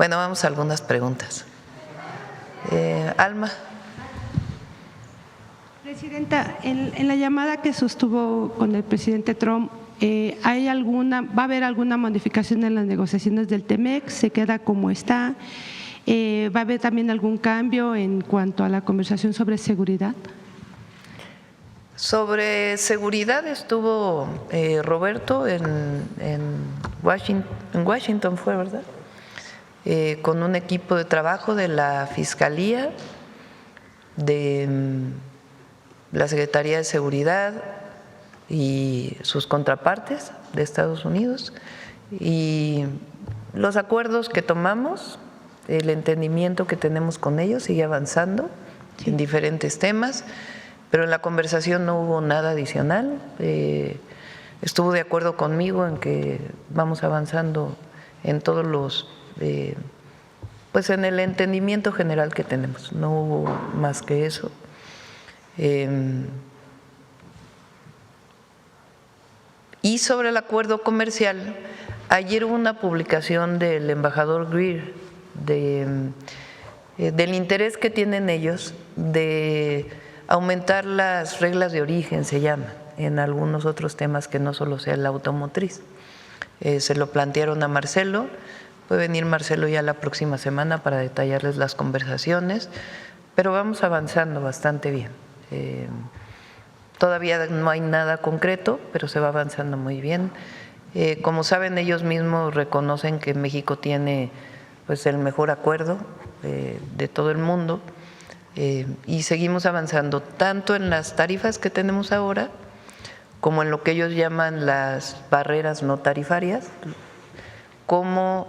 Bueno, vamos a algunas preguntas. Alma. Presidenta, en la llamada que sostuvo con el presidente Trump, ¿va a haber alguna modificación en las negociaciones del TEMEC? ¿Se queda como está? ¿Va a haber también algún cambio en cuanto a la conversación sobre seguridad? Sobre seguridad estuvo Roberto en Washington fue, ¿verdad? Con un equipo de trabajo de la Fiscalía, de la Secretaría de Seguridad y sus contrapartes de Estados Unidos, y los acuerdos que tomamos, el entendimiento que tenemos con ellos sigue avanzando en diferentes temas, pero en la conversación no hubo nada adicional. Estuvo de acuerdo conmigo en que vamos avanzando en todos los, pues en el entendimiento general que tenemos, no hubo más que eso. Y sobre el acuerdo comercial, ayer hubo una publicación del embajador Greer del interés que tienen ellos de aumentar las reglas de origen, se llama, en algunos otros temas que no solo sea la automotriz. Se lo plantearon a Marcelo, puede venir Marcelo ya la próxima semana para detallarles las conversaciones, pero vamos avanzando bastante bien. Todavía no hay nada concreto, pero se va avanzando muy bien. Como saben, ellos mismos reconocen que México tiene pues el mejor acuerdo de todo el mundo, y seguimos avanzando tanto en las tarifas que tenemos ahora como en lo que ellos llaman las barreras no tarifarias, como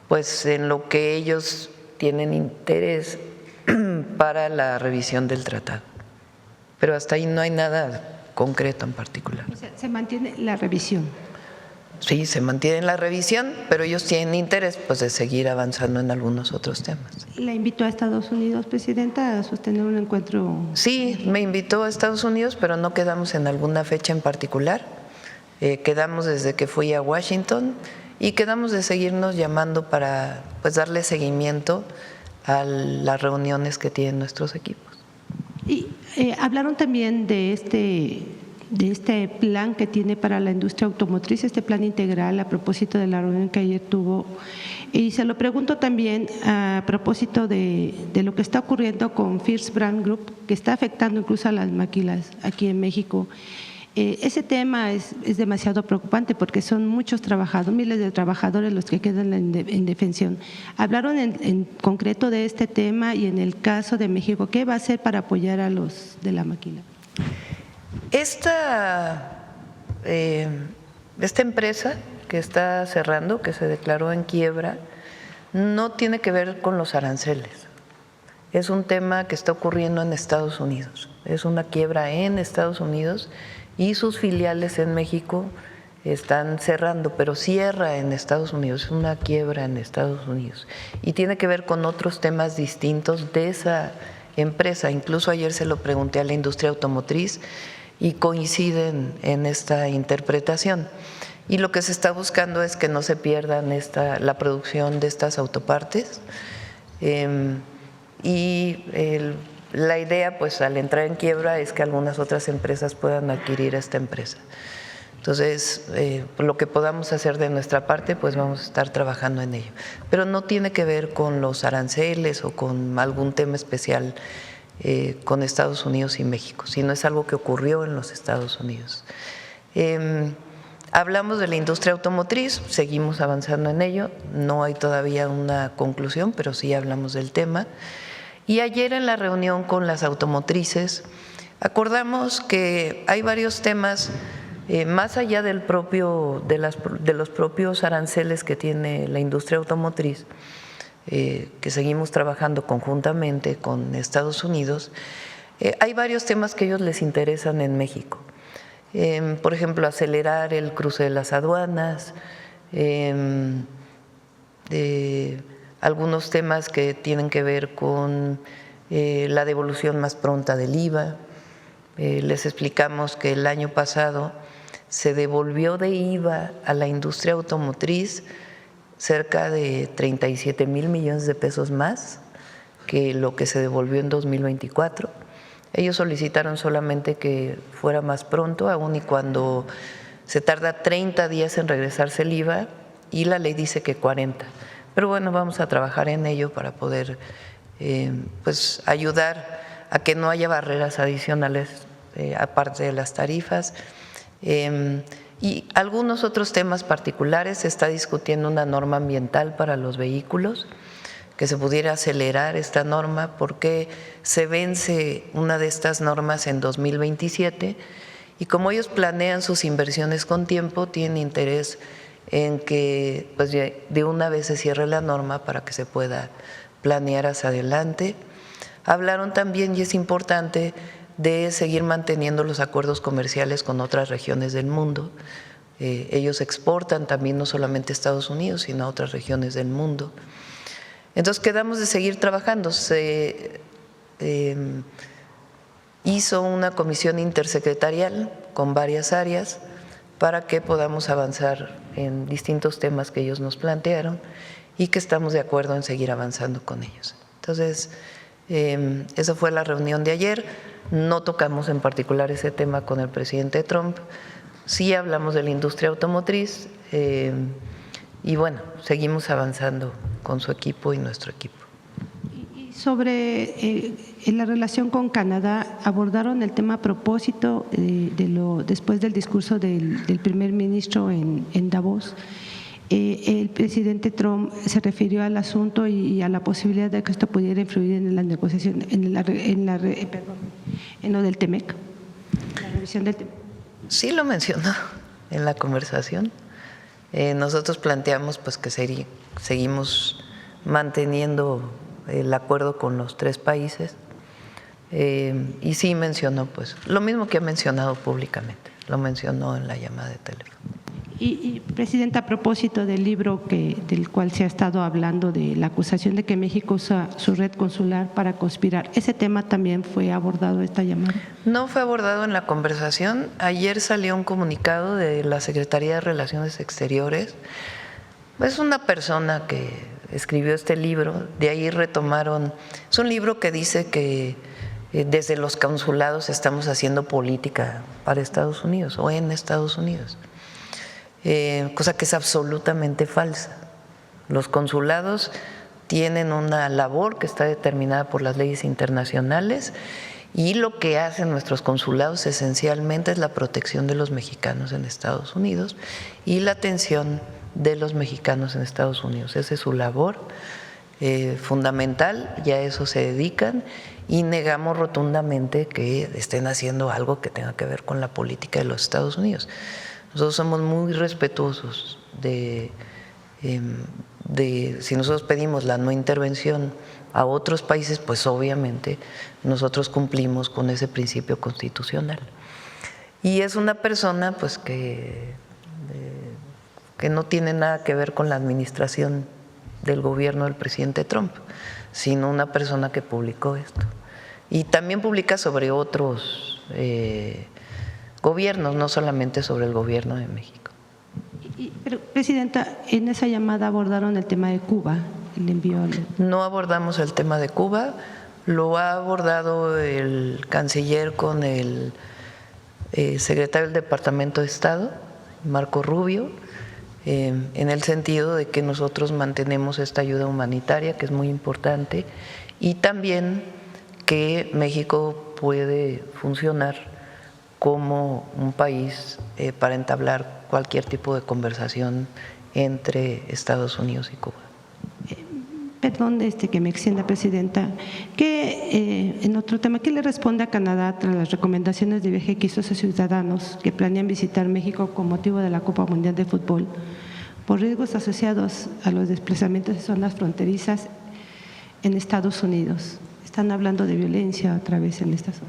pues en lo que ellos tienen interés para la revisión del tratado. Pero hasta ahí no hay nada concreto en particular. O sea, ¿se mantiene la revisión? Sí, se mantiene la revisión, pero ellos tienen interés pues de seguir avanzando en algunos otros temas. ¿La invitó a Estados Unidos, Presidenta, a sostener un encuentro? Sí, me invitó a Estados Unidos, pero no quedamos en alguna fecha en particular. Quedamos desde que fui a Washington y quedamos de seguirnos llamando para pues darle seguimiento a las reuniones que tienen nuestros equipos. Y hablaron también de este plan que tiene para la industria automotriz, este plan integral a propósito de la reunión que ayer tuvo. Y se lo pregunto también a propósito de lo que está ocurriendo con First Brand Group, que está afectando incluso a las maquilas aquí en México. Ese tema es demasiado preocupante porque son muchos trabajadores, miles de trabajadores los que quedan en indefensión. Hablaron en concreto de este tema y en el caso de México, ¿qué va a hacer para apoyar a los de la maquila? Esta empresa que está cerrando, que se declaró en quiebra, no tiene que ver con los aranceles. Es un tema que está ocurriendo en Estados Unidos. Es una quiebra en Estados Unidos y sus filiales en México están cerrando, pero cierra en Estados Unidos, es una quiebra en Estados Unidos. Y tiene que ver con otros temas distintos de esa empresa. Incluso ayer se lo pregunté a la industria automotriz y coinciden en esta interpretación. Y lo que se está buscando es que no se pierdan la producción de estas autopartes. La idea, pues al entrar en quiebra, es que algunas otras empresas puedan adquirir esta empresa. Entonces, lo que podamos hacer de nuestra parte, pues vamos a estar trabajando en ello. Pero no tiene que ver con los aranceles o con algún tema especial con Estados Unidos y México, sino es algo que ocurrió en los Estados Unidos. Hablamos de la industria automotriz, seguimos avanzando en ello, no hay todavía una conclusión, pero sí hablamos del tema. Y ayer en la reunión con las automotrices acordamos que hay varios temas más allá de los propios aranceles que tiene la industria automotriz, que seguimos trabajando conjuntamente con Estados Unidos. Hay varios temas que a ellos les interesan en México. Por ejemplo, acelerar el cruce de las aduanas, algunos temas que tienen que ver con la devolución más pronta del IVA. Les explicamos que el año pasado se devolvió de IVA a la industria automotriz cerca de 37,000 millones de pesos más que lo que se devolvió en 2024. Ellos solicitaron solamente que fuera más pronto, aun y cuando se tarda 30 días en regresarse el IVA y la ley dice que 40. Pero bueno, vamos a trabajar en ello para poder pues ayudar a que no haya barreras adicionales aparte de las tarifas. Y algunos otros temas particulares. Se está discutiendo una norma ambiental para los vehículos, que se pudiera acelerar esta norma porque se vence una de estas normas en 2027 y como ellos planean sus inversiones con tiempo, tienen interés en que pues, de una vez se cierre la norma para que se pueda planear hacia adelante. Hablaron también, y es importante, de seguir manteniendo los acuerdos comerciales con otras regiones del mundo. Ellos exportan también no solamente a Estados Unidos, sino a otras regiones del mundo. Entonces quedamos de seguir trabajando. Se hizo una comisión intersecretarial con varias áreas para que podamos avanzar en distintos temas que ellos nos plantearon y que estamos de acuerdo en seguir avanzando con ellos. Entonces, esa fue la reunión de ayer. No tocamos en particular ese tema con el presidente Trump. Sí hablamos de la industria automotriz y bueno, seguimos avanzando con su equipo y nuestro equipo. Y sobre la relación con Canadá, abordaron el tema a propósito después del discurso del primer ministro en Davos. El presidente Trump se refirió al asunto y a la posibilidad de que esto pudiera influir en la negociación, en lo del TEMEC, la revisión del TEMEC. Sí lo mencionó en la conversación. Nosotros planteamos pues que seguimos manteniendo el acuerdo con los tres países y sí mencionó pues lo mismo que ha mencionado públicamente, lo mencionó en la llamada de teléfono. Y Presidenta, a propósito del libro del cual se ha estado hablando, de la acusación de que México usa su red consular para conspirar, ¿ese tema también fue abordado esta llamada? No fue abordado en la conversación. Ayer salió un comunicado de la Secretaría de Relaciones Exteriores. Es una persona que escribió este libro, de ahí retomaron. Es un libro que dice que desde los consulados estamos haciendo política para Estados Unidos o en Estados Unidos. Cosa que es absolutamente falsa. Los consulados tienen una labor que está determinada por las leyes internacionales y lo que hacen nuestros consulados esencialmente es la protección de los mexicanos en Estados Unidos y la atención de los mexicanos en Estados Unidos. Esa es su labor fundamental, y a eso se dedican, y negamos rotundamente que estén haciendo algo que tenga que ver con la política de los Estados Unidos. Nosotros somos muy respetuosos de si nosotros pedimos la no intervención a otros países, pues obviamente nosotros cumplimos con ese principio constitucional. Y es una persona pues que no tiene nada que ver con la administración del gobierno del presidente Trump, sino una persona que publicó esto. Y también publica sobre otros gobiernos, no solamente sobre el gobierno de México. Pero, Presidenta, en esa llamada abordaron el tema de Cuba, el envío. No abordamos el tema de Cuba, lo ha abordado el canciller con el secretario del Departamento de Estado, Marco Rubio, en el sentido de que nosotros mantenemos esta ayuda humanitaria, que es muy importante, y también que México puede funcionar como un país para entablar cualquier tipo de conversación entre Estados Unidos y Cuba. Perdón que me extienda, Presidenta, que en otro tema, ¿qué le responde a Canadá tras las recomendaciones de viaje que hizo a sus ciudadanos que planean visitar México con motivo de la Copa Mundial de Fútbol por riesgos asociados a los desplazamientos de zonas fronterizas en Estados Unidos? Están hablando de violencia otra vez en esta zona.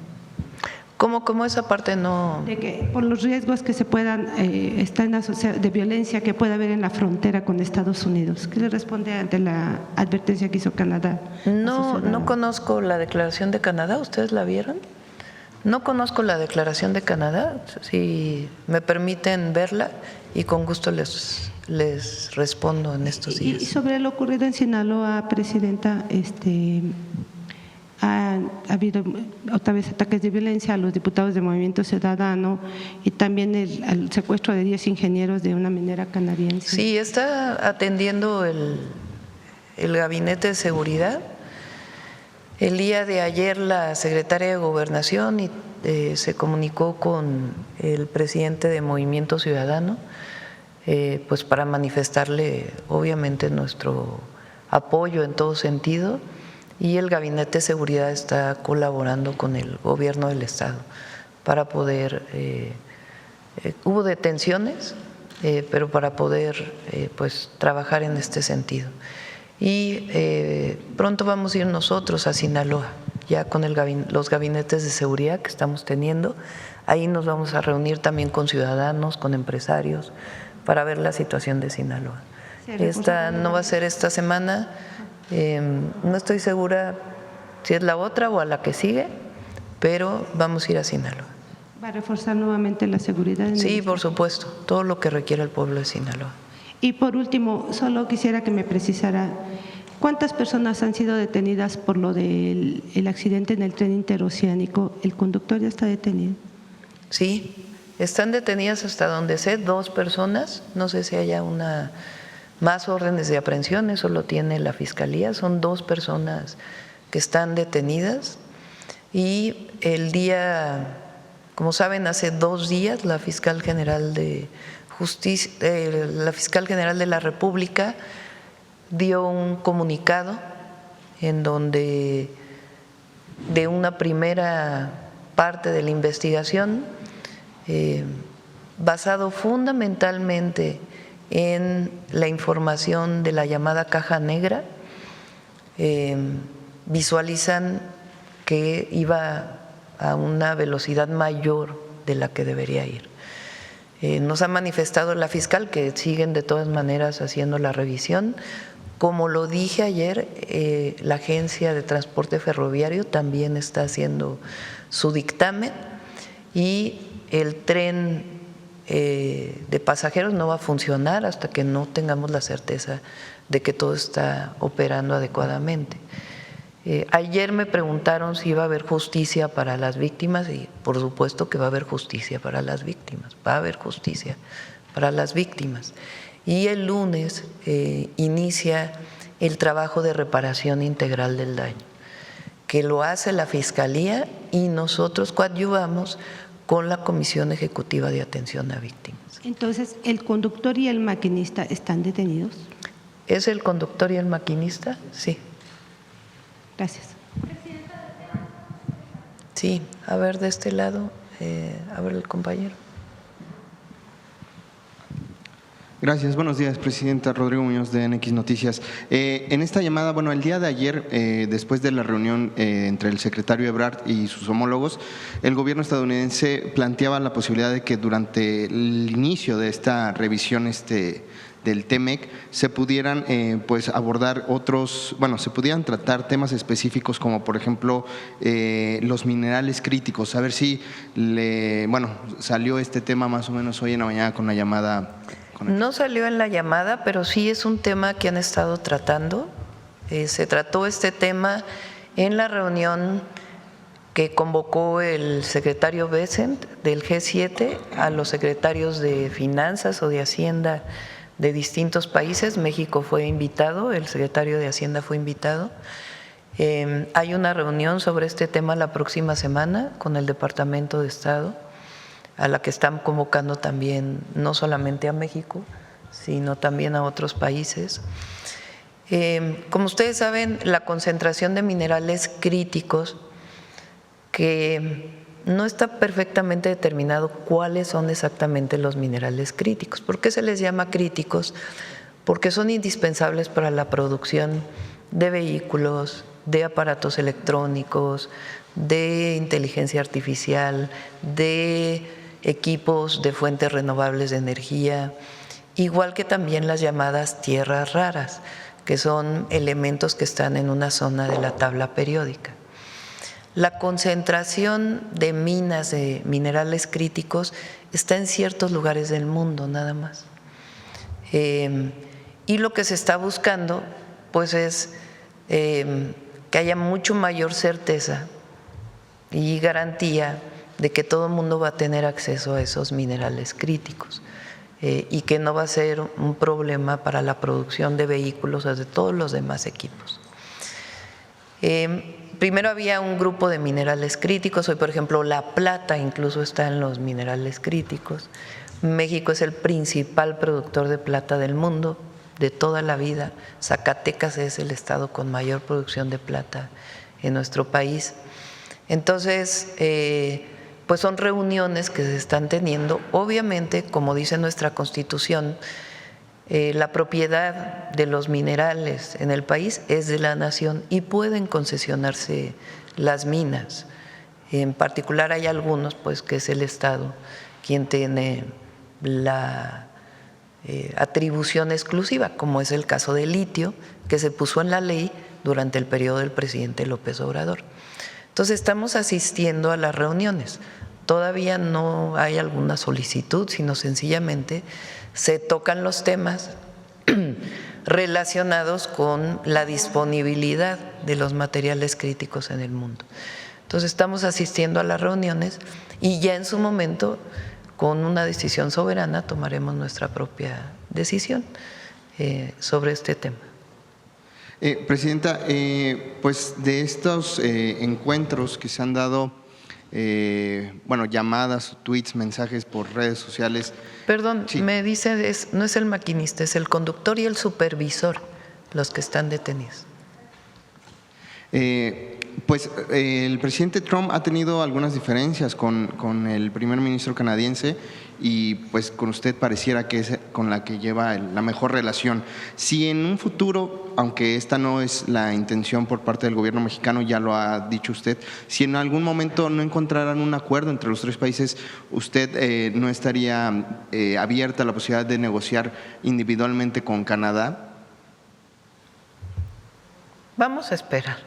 ¿Cómo esa parte no? De que por los riesgos que se puedan, están asociados de violencia que pueda haber en la frontera con Estados Unidos. ¿Qué le responde ante la advertencia que hizo Canadá? No conozco la declaración de Canadá, ¿ustedes la vieron? No conozco la declaración de Canadá, si me permiten verla y con gusto les les respondo en estos días. Y sobre lo ocurrido en Sinaloa, Presidenta, ha habido otra vez ataques de violencia a los diputados de Movimiento Ciudadano y también el secuestro de 10 ingenieros de una minera canadiense. Sí, está atendiendo el Gabinete de Seguridad. El día de ayer la secretaria de Gobernación se comunicó con el presidente de Movimiento Ciudadano, pues para manifestarle obviamente nuestro apoyo en todo sentido, y el Gabinete de Seguridad está colaborando con el gobierno del estado para poder, hubo detenciones, pero para poder pues trabajar en este sentido. Y pronto vamos a ir nosotros a Sinaloa, ya con los gabinetes de seguridad que estamos teniendo. Ahí nos vamos a reunir también con ciudadanos, con empresarios, para ver la situación de Sinaloa. Esta no va a ser esta semana, no estoy segura si es la otra o a la que sigue, pero vamos a ir a Sinaloa. ¿Va a reforzar nuevamente la seguridad? Sí, por supuesto, todo lo que requiere el pueblo de Sinaloa. Y por último, solo quisiera que me precisara, ¿cuántas personas han sido detenidas por lo del accidente en el tren interoceánico? ¿El conductor ya está detenido? Sí, están detenidas hasta donde sé 2 personas, no sé si haya más órdenes de aprehensión, eso lo tiene la Fiscalía, son 2 personas que están detenidas. Y el día, como saben, hace 2 días la fiscal general de Justicia, la fiscal general de la República dio un comunicado en donde de una primera parte de la investigación, basado fundamentalmente en la información de la llamada caja negra, visualizan que iba a una velocidad mayor de la que debería ir. Nos ha manifestado la fiscal que siguen de todas maneras haciendo la revisión. Como lo dije ayer, la Agencia de Transporte Ferroviario también está haciendo su dictamen y el tren de pasajeros no va a funcionar hasta que no tengamos la certeza de que todo está operando adecuadamente. Ayer me preguntaron si iba a haber justicia para las víctimas y por supuesto que va a haber justicia para las víctimas, va a haber justicia para las víctimas. Y el lunes inicia el trabajo de reparación integral del daño, que lo hace la Fiscalía y nosotros coadyuvamos con la Comisión Ejecutiva de Atención a Víctimas. Entonces, ¿el conductor y el maquinista están detenidos? ¿Es el conductor y el maquinista? Sí. Gracias. Sí, a ver de este lado, a ver el compañero. Gracias, buenos días, Presidenta. Rodrigo Muñoz de NX Noticias. En esta llamada, bueno, el día de ayer, después de la reunión entre el secretario Ebrard y sus homólogos, el gobierno estadounidense planteaba la posibilidad de que durante el inicio de esta revisión del TEMEC se pudieran pues abordar se pudieran tratar temas específicos como por ejemplo los minerales críticos. A ver si salió este tema más o menos hoy en la mañana con la llamada. No salió en la llamada, pero sí es un tema que han estado tratando. Se trató este tema en la reunión que convocó el secretario Bessent del G7 a los secretarios de Finanzas o de Hacienda de distintos países. México fue invitado, el secretario de Hacienda fue invitado. Hay una reunión sobre este tema la próxima semana con el Departamento de Estado, a la que están convocando también no solamente a México, sino también a otros países. Como ustedes saben, la concentración de minerales críticos, que no está perfectamente determinado cuáles son exactamente los minerales críticos. ¿Por qué se les llama críticos? Porque son indispensables para la producción de vehículos, de aparatos electrónicos, de inteligencia artificial, de equipos de fuentes renovables de energía, igual que también las llamadas tierras raras, que son elementos que están en una zona de la tabla periódica. La concentración de minas de minerales críticos está en ciertos lugares del mundo nada más. Y lo que se está buscando pues es que haya mucho mayor certeza y garantía de que todo el mundo va a tener acceso a esos minerales críticos y que no va a ser un problema para la producción de vehículos o de todos los demás equipos. Primero había un grupo de minerales críticos, hoy por ejemplo la plata incluso está en los minerales críticos. México es el principal productor de plata del mundo, de toda la vida. Zacatecas es el estado con mayor producción de plata en nuestro país. Entonces, pues son reuniones que se están teniendo. Obviamente, como dice nuestra Constitución, la propiedad de los minerales en el país es de la nación y pueden concesionarse las minas. En particular hay algunos, pues que es el Estado quien tiene la atribución exclusiva, como es el caso del litio, que se puso en la ley durante el periodo del presidente López Obrador. Entonces estamos asistiendo a las reuniones. Todavía no hay alguna solicitud, sino sencillamente se tocan los temas relacionados con la disponibilidad de los materiales críticos en el mundo. Entonces estamos asistiendo a las reuniones y ya en su momento, con una decisión soberana, tomaremos nuestra propia decisión sobre este tema. Presidenta, pues de estos encuentros que se han dado, llamadas, tweets, mensajes por redes sociales. Perdón, sí. Me dice, no es el maquinista, es el conductor y el supervisor los que están detenidos. El presidente Trump ha tenido algunas diferencias con el primer ministro canadiense y pues con usted pareciera que es con la que lleva la mejor relación. Si en un futuro, aunque esta no es la intención por parte del gobierno mexicano, ya lo ha dicho usted, si en algún momento no encontraran un acuerdo entre los tres países, ¿usted no estaría abierta a la posibilidad de negociar individualmente con Canadá? Vamos a esperar.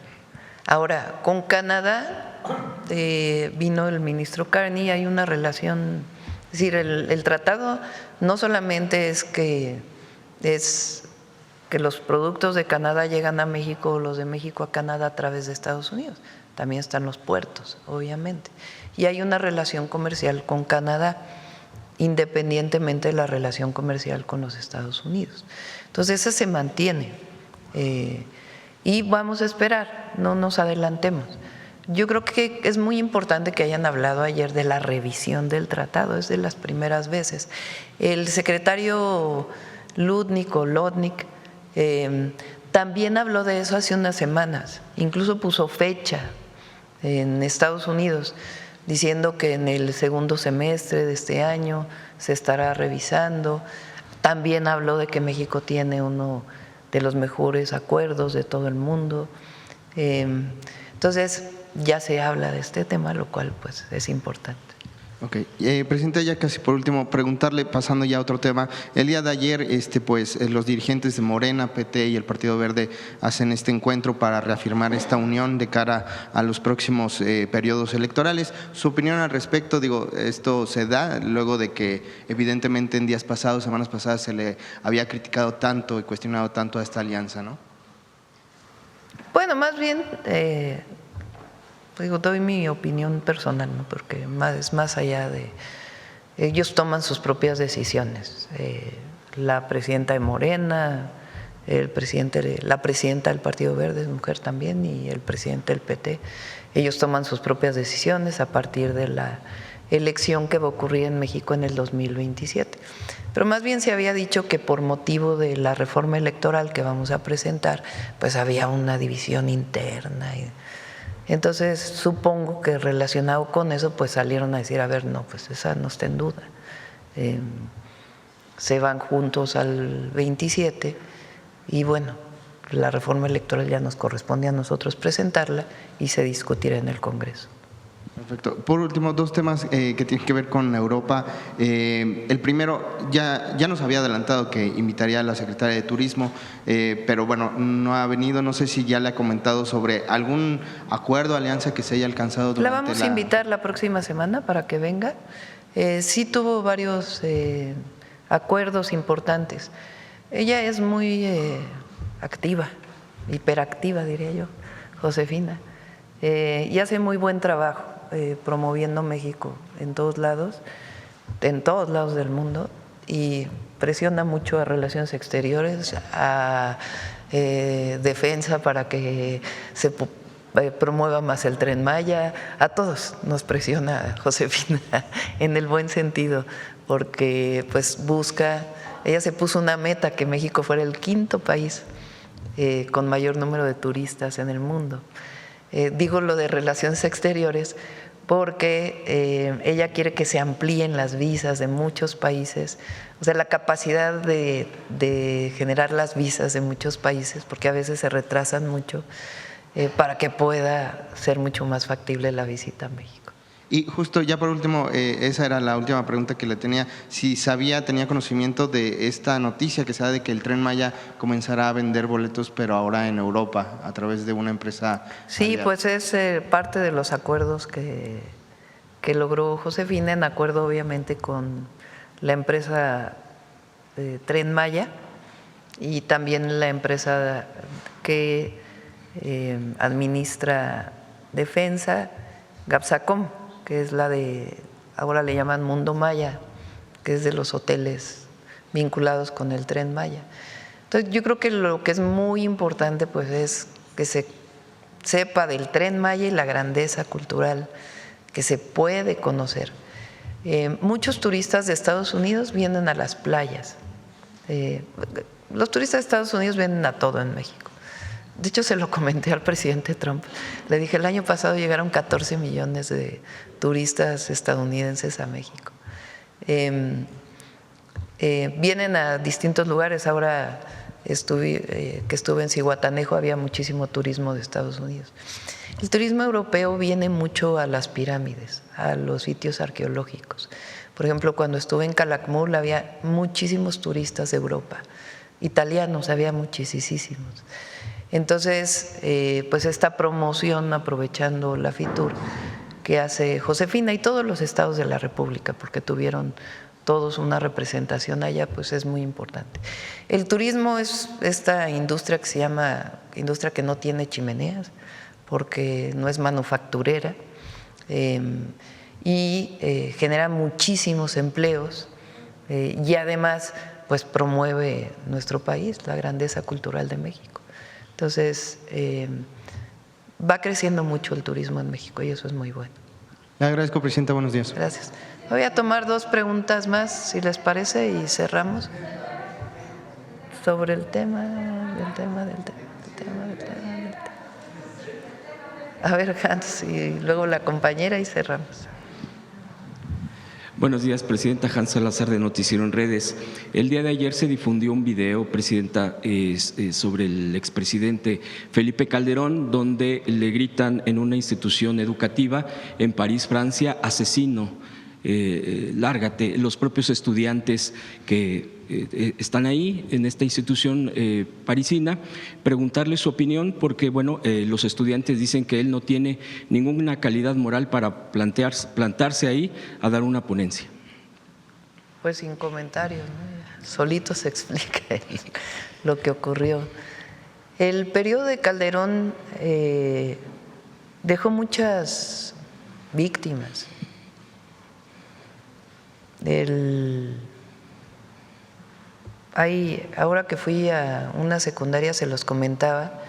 Ahora, con Canadá vino el ministro Carney, hay una relación, es decir, el tratado no solamente es que los productos de Canadá llegan a México o los de México a Canadá a través de Estados Unidos, también están los puertos, obviamente. Y hay una relación comercial con Canadá, independientemente de la relación comercial con los Estados Unidos. Entonces, esa se mantiene. Y vamos a esperar, no nos adelantemos. Yo creo que es muy importante que hayan hablado ayer de la revisión del tratado, es de las primeras veces. El secretario Lutnick también habló de eso hace unas semanas, incluso puso fecha en Estados Unidos, diciendo que en el segundo semestre de este año se estará revisando. También habló de que México tiene uno de los mejores acuerdos de todo el mundo. Entonces ya se habla de este tema, lo cual pues es importante. Ok, presidenta, ya casi por último, preguntarle, pasando ya a otro tema. El día de ayer, los dirigentes de Morena, PT y el Partido Verde hacen este encuentro para reafirmar esta unión de cara a los próximos periodos electorales. Su opinión al respecto, esto se da luego de que evidentemente en días pasados, semanas pasadas, se le había criticado tanto y cuestionado tanto a esta alianza, ¿no? Bueno, más bien doy mi opinión personal, ¿no? Porque es más allá de… Ellos toman sus propias decisiones. La presidenta de Morena, la presidenta del Partido Verde es mujer también, y el presidente del PT, ellos toman sus propias decisiones a partir de la elección que va a ocurrir en México en el 2027. Pero más bien se había dicho que por motivo de la reforma electoral que vamos a presentar, pues había una división interna. Entonces supongo que relacionado con eso pues salieron a decir, a ver, no, pues esa no está en duda. Se van juntos al 27 y bueno, la reforma electoral ya nos corresponde a nosotros presentarla y se discutirá en el Congreso. Perfecto. Por último, dos temas que tienen que ver con Europa. El primero, ya nos había adelantado que invitaría a la secretaria de Turismo, pero bueno, no ha venido. No sé si ya le ha comentado sobre algún acuerdo, alianza que se haya alcanzado durante La vamos a invitar la próxima semana para que venga. Sí tuvo varios acuerdos importantes. Ella es muy activa, hiperactiva diría yo, Josefina, y hace muy buen trabajo promoviendo México en todos lados del mundo, y presiona mucho a Relaciones Exteriores, a Defensa para que se promueva más el Tren Maya. A todos nos presiona Josefina en el buen sentido, porque pues ella se puso una meta, que México fuera el 5º país con mayor número de turistas en el mundo. Digo lo de Relaciones Exteriores porque ella quiere que se amplíen las visas de muchos países, o sea, la capacidad de generar las visas de muchos países, porque a veces se retrasan mucho, para que pueda ser mucho más factible la visita a México. Y justo ya por último, esa era la última pregunta que le tenía, si tenía conocimiento de esta noticia que se da de que el Tren Maya comenzará a vender boletos, pero ahora en Europa, a través de una empresa. Sí, aliada. pues es parte de los acuerdos que logró Josefina, en acuerdo obviamente con la empresa Tren Maya y también la empresa que administra Defensa, Gapsacom, que es la ahora le llaman Mundo Maya, que es de los hoteles vinculados con el Tren Maya. Entonces yo creo que lo que es muy importante pues es que se sepa del Tren Maya y la grandeza cultural que se puede conocer. Muchos turistas de Estados Unidos vienen a las playas. Los turistas de Estados Unidos vienen a todo en México. De hecho, se lo comenté al presidente Trump. Le dije, el año pasado llegaron 14 millones de turistas estadounidenses a México. Vienen a distintos lugares. Ahora que estuve en Zihuatanejo, había muchísimo turismo de Estados Unidos. El turismo europeo viene mucho a las pirámides, a los sitios arqueológicos. Por ejemplo, cuando estuve en Calakmul había muchísimos turistas de Europa, italianos había muchísimos. Entonces, pues esta promoción, aprovechando la FITUR que hace Josefina y todos los estados de la República, porque tuvieron todos una representación allá, pues es muy importante. El turismo es esta industria que se llama industria que no tiene chimeneas, porque no es manufacturera, y genera muchísimos empleos, y además pues promueve nuestro país, la grandeza cultural de México. Entonces, va creciendo mucho el turismo en México y eso es muy bueno. Le agradezco, presidenta. Buenos días. Gracias. Voy a tomar 2 preguntas más, si les parece, y cerramos sobre el tema. A ver, Hans, y luego la compañera y cerramos. Buenos días, presidenta. Hans Salazar, de Noticiero en Redes. El día de ayer se difundió un video, presidenta, sobre el expresidente Felipe Calderón, donde le gritan en una institución educativa en París, Francia, asesino, lárgate. Los propios estudiantes que están ahí en esta institución parisina, preguntarle su opinión, porque bueno, los estudiantes dicen que él no tiene ninguna calidad moral para plantarse ahí a dar una ponencia. Pues sin comentarios, ¿no? Solito se explica lo que ocurrió. El periodo de Calderón dejó muchas víctimas. Ahora que fui a una secundaria se los comentaba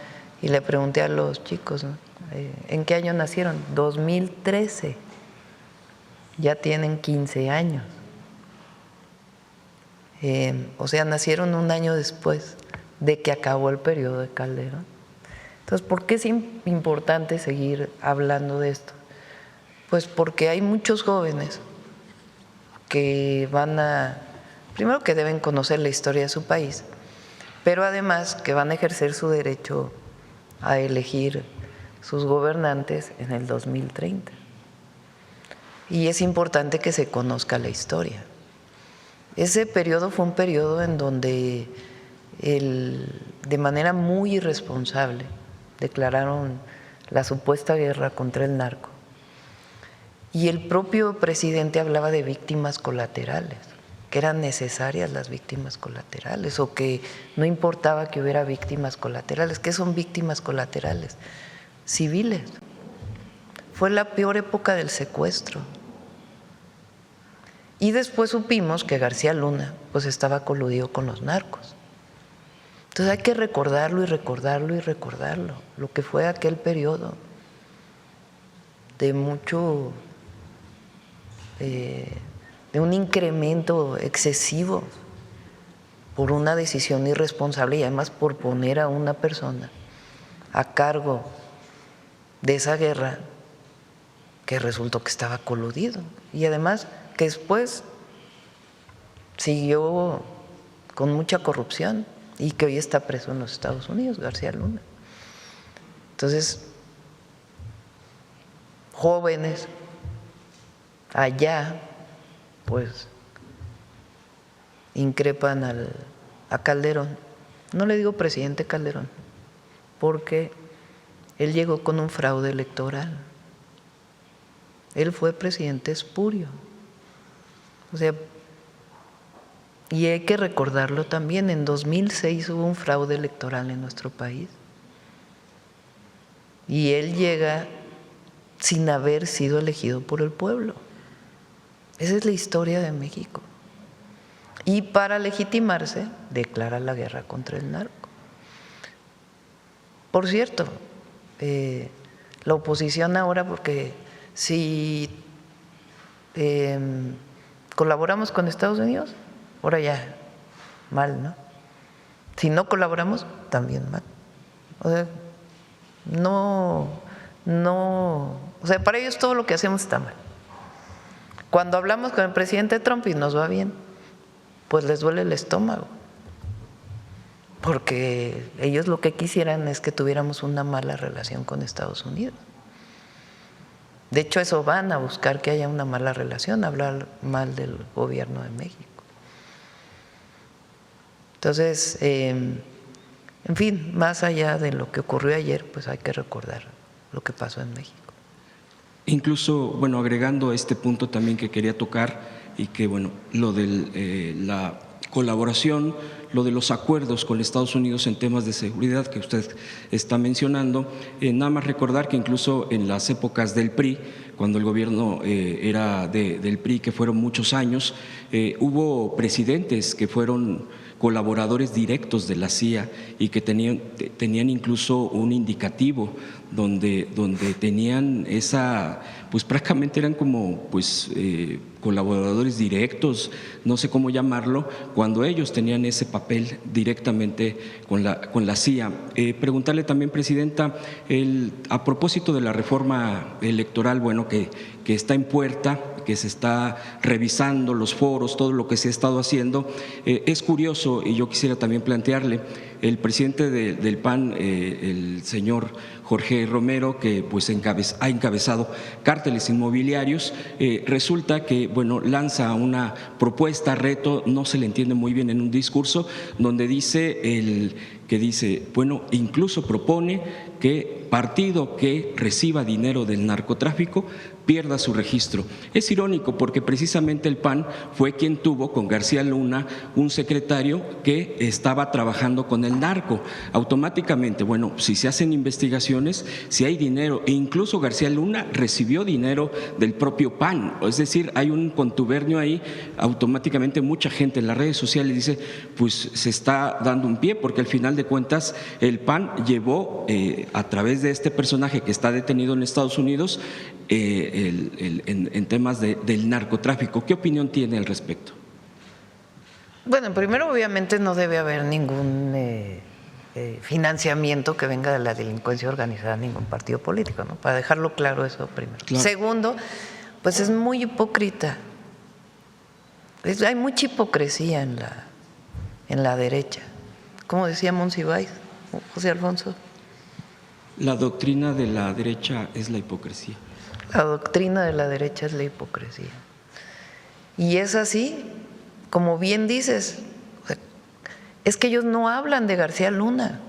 y le pregunté a los chicos, ¿no? ¿En qué año nacieron? 2013. Ya tienen 15 años. O sea, nacieron un año después de que acabó el periodo de Calderón. Entonces, ¿por qué es importante seguir hablando de esto? Pues porque hay muchos jóvenes que primero que deben conocer la historia de su país, pero además que van a ejercer su derecho a elegir sus gobernantes en el 2030. Y es importante que se conozca la historia. Ese periodo fue un periodo en donde de manera muy irresponsable declararon la supuesta guerra contra el narco. Y el propio presidente hablaba de víctimas colaterales. que eran necesarias las víctimas colaterales o que no importaba que hubiera víctimas colaterales. ¿Qué son víctimas colaterales? Civiles. Fue la peor época del secuestro. Y después supimos que García Luna pues estaba coludido con los narcos. Entonces hay que recordarlo y recordarlo y recordarlo, lo que fue aquel periodo de mucho, de un incremento excesivo por una decisión irresponsable y además por poner a una persona a cargo de esa guerra que resultó que estaba coludido y además que después siguió con mucha corrupción y que hoy está preso en los Estados Unidos, García Luna. Entonces, jóvenes allá, pues, increpan a Calderón. No le digo presidente Calderón, porque él llegó con un fraude electoral. Él fue presidente espurio. O sea, y hay que recordarlo también, en 2006 hubo un fraude electoral en nuestro país. Y él llega sin haber sido elegido por el pueblo. Esa es la historia de México. Y para legitimarse, declara la guerra contra el narco. Por cierto, la oposición ahora, porque si colaboramos con Estados Unidos, ahora ya, mal, ¿no? Si no colaboramos, también mal. O sea, o sea, para ellos todo lo que hacemos está mal. Cuando hablamos con el presidente Trump y nos va bien, pues les duele el estómago, porque ellos lo que quisieran es que tuviéramos una mala relación con Estados Unidos. De hecho, eso van a buscar, que haya una mala relación, hablar mal del gobierno de México. Entonces, en fin, más allá de lo que ocurrió ayer, pues hay que recordar lo que pasó en México. Incluso, bueno, agregando este punto también que quería tocar y que, bueno, lo de la colaboración, lo de los acuerdos con Estados Unidos en temas de seguridad que usted está mencionando, nada más recordar que incluso en las épocas del PRI, cuando el gobierno era del PRI, que fueron muchos años, hubo presidentes que fueron colaboradores directos de la CIA y que tenían incluso un indicativo donde tenían esa, pues prácticamente eran como pues colaboradores directos, no sé cómo llamarlo, cuando ellos tenían ese papel directamente con la CIA. Preguntarle también, Presidenta, a propósito de la reforma electoral, bueno, que está en puerta, que se está revisando los foros, todo lo que se ha estado haciendo, es curioso, y yo quisiera también plantearle, el presidente del PAN, el señor Jorge Romero, que pues ha encabezado cárteles inmobiliarios, resulta que bueno, lanza una propuesta, reto, no se le entiende muy bien en un discurso, donde dice bueno, incluso propone que partido que reciba dinero del narcotráfico pierda su registro. Es irónico porque precisamente el PAN fue quien tuvo con García Luna un secretario que estaba trabajando con el narco. Automáticamente, bueno, si se hacen investigaciones, si hay dinero, e incluso García Luna recibió dinero del propio PAN, es decir, hay un contubernio ahí, automáticamente mucha gente en las redes sociales dice, pues se está dando un pie, porque al final de cuentas el PAN llevó a través de este personaje que está detenido en Estados Unidos en temas del narcotráfico. ¿Qué opinión tiene al respecto? Bueno, primero obviamente no debe haber ningún financiamiento que venga de la delincuencia organizada a ningún partido político, ¿no? Para dejarlo claro eso primero. Claro. Segundo, pues es muy hipócrita. Hay mucha hipocresía en la derecha. Como decía Monsiváis, José Alfonso. La doctrina de la derecha es la hipocresía. La doctrina de la derecha es la hipocresía. Y es así, como bien dices, es que ellos no hablan de García Luna.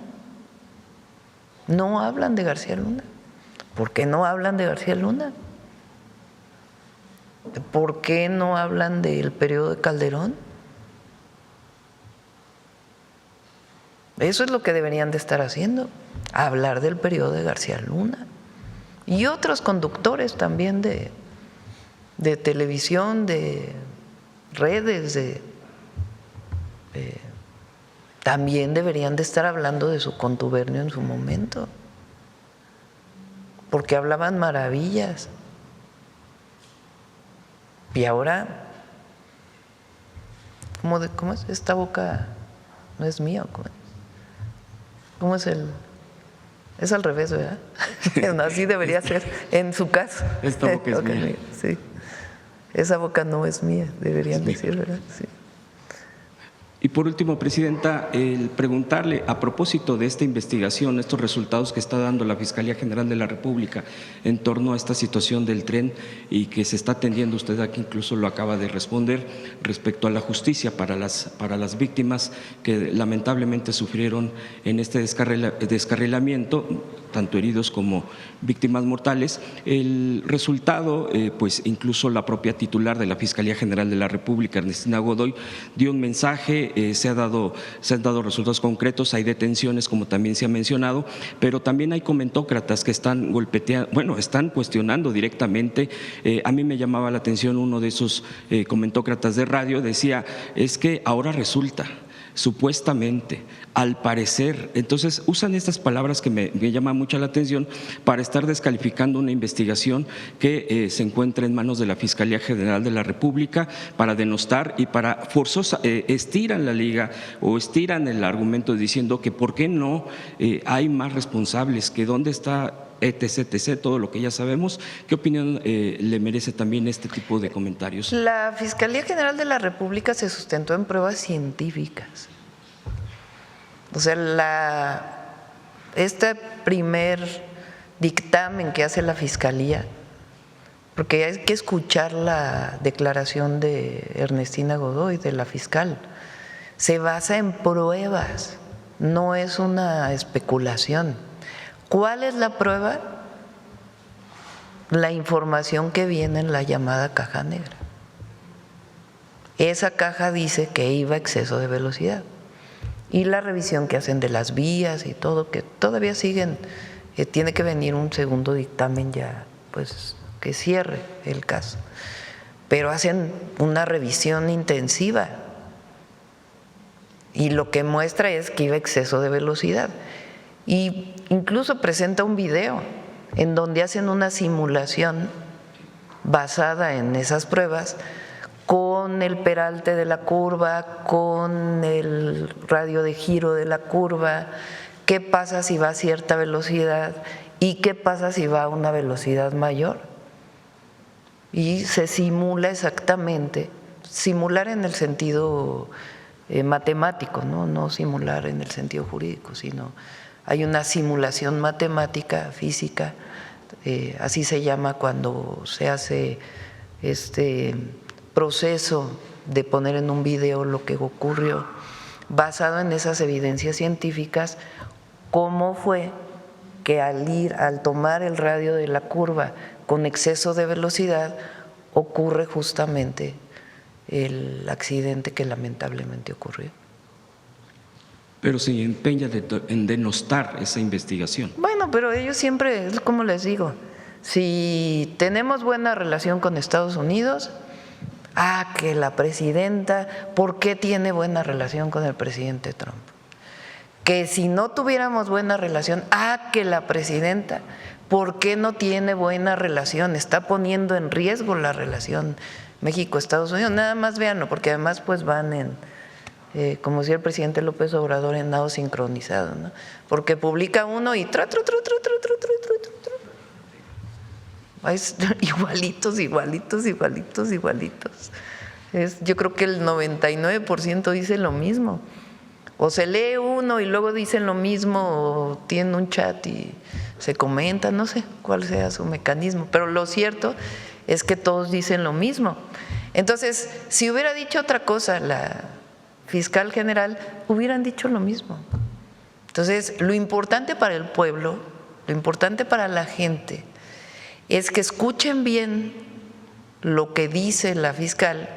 No hablan de García Luna. ¿Por qué no hablan de García Luna? ¿Por qué no hablan del periodo de Calderón? Eso es lo que deberían de estar haciendo, hablar del periodo de García Luna y otros conductores también de televisión, de redes, también deberían de estar hablando de su contubernio en su momento, porque hablaban maravillas. Y ahora, ¿cómo es? Esta boca no es mía. ¿Cómo es es al revés, ¿verdad? Así debería ser en su caso. Esta boca es mía. Sí. Esa boca no es mía, deberían decir, ¿verdad? Sí. Y por último, Presidenta, el preguntarle a propósito de esta investigación, estos resultados que está dando la Fiscalía General de la República en torno a esta situación del tren y que se está atendiendo, usted aquí incluso lo acaba de responder, respecto a la justicia para las víctimas que lamentablemente sufrieron en este descarrilamiento, tanto heridos como víctimas mortales. El resultado, pues incluso la propia titular de la Fiscalía General de la República, Ernestina Godoy, dio un mensaje, se han dado resultados concretos, hay detenciones como también se ha mencionado, pero también hay comentócratas que están están cuestionando directamente. A mí me llamaba la atención uno de esos comentócratas de radio, decía, es que ahora resulta, supuestamente, al parecer, entonces usan estas palabras que me llaman mucho la atención para estar descalificando una investigación que se encuentra en manos de la Fiscalía General de la República para denostar y para estiran la liga o estiran el argumento diciendo que por qué no hay más responsables, que dónde está etc., todo lo que ya sabemos. ¿Qué opinión le merece también este tipo de comentarios? La Fiscalía General de la República se sustentó en pruebas científicas. O sea, este primer dictamen que hace la Fiscalía, porque hay que escuchar la declaración de Ernestina Godoy, de la fiscal, se basa en pruebas, no es una especulación. ¿Cuál es la prueba? La información que viene en la llamada caja negra. Esa caja dice que iba a exceso de velocidad. Y la revisión que hacen de las vías y todo, que todavía siguen, tiene que venir un segundo dictamen ya, pues que cierre el caso. Pero hacen una revisión intensiva y lo que muestra es que iba a exceso de velocidad. Y incluso presenta un video en donde hacen una simulación basada en esas pruebas con el peralte de la curva, con el radio de giro de la curva, qué pasa si va a cierta velocidad y qué pasa si va a una velocidad mayor. Y se simula exactamente, simular en el sentido matemático, no simular en el sentido jurídico, sino hay una simulación matemática, física, así se llama cuando se hace este proceso de poner en un video lo que ocurrió, basado en esas evidencias científicas, cómo fue que al tomar el radio de la curva con exceso de velocidad ocurre justamente el accidente que lamentablemente ocurrió. Pero se empeña en denostar esa investigación. Bueno, pero ellos siempre, es como les digo, si tenemos buena relación con Estados Unidos, que la presidenta, ¿por qué tiene buena relación con el presidente Trump? Que si no tuviéramos buena relación, que la presidenta, ¿por qué no tiene buena relación? Está poniendo en riesgo la relación México-Estados Unidos. Nada más véanlo, porque además pues van como decía el presidente López Obrador, en nado sincronizado, ¿no? Porque publica uno y igualitos. Yo creo que el 99% dice lo mismo. O se lee uno y luego dicen lo mismo, o tienen un chat y se comentan, no sé cuál sea su mecanismo, pero lo cierto es que todos dicen lo mismo. Entonces, si hubiera dicho otra cosa la fiscal general, hubieran dicho lo mismo. Entonces, lo importante para el pueblo, lo importante para la gente, es que escuchen bien lo que dice la fiscal,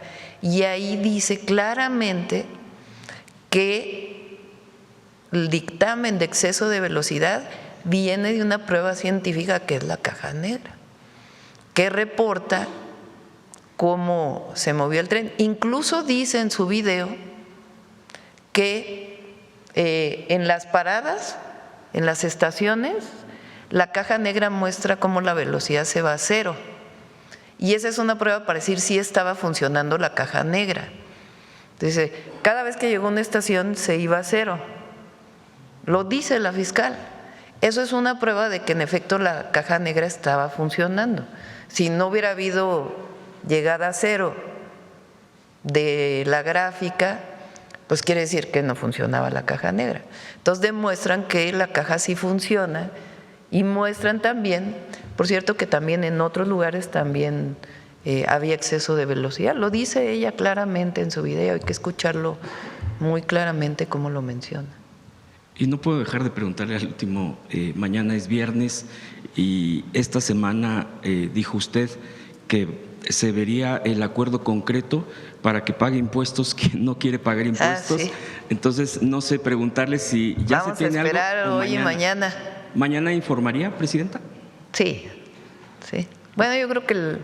y ahí dice claramente que el dictamen de exceso de velocidad viene de una prueba científica que es la caja negra, que reporta cómo se movió el tren. Incluso dice en su video que en las paradas, en las estaciones, la caja negra muestra cómo la velocidad se va a cero. Y esa es una prueba para decir si estaba funcionando la caja negra. Entonces, cada vez que llegó a una estación se iba a cero. Lo dice la fiscal. Eso es una prueba de que en efecto la caja negra estaba funcionando. Si no hubiera habido llegada a cero de la gráfica, pues quiere decir que no funcionaba la caja negra. Entonces demuestran que la caja sí funciona y muestran también, por cierto, que también en otros lugares también había exceso de velocidad. Lo dice ella claramente en su video, hay que escucharlo muy claramente como lo menciona. Y no puedo dejar de preguntarle al último, mañana es viernes y esta semana dijo usted que se vería el acuerdo concreto para que pague impuestos quien no quiere pagar impuestos. Sí. Entonces, no sé, preguntarle si ya Vamos se tiene a esperar algo. hoy y mañana. ¿Mañana informaría, Presidenta? Sí, sí. Bueno, yo creo que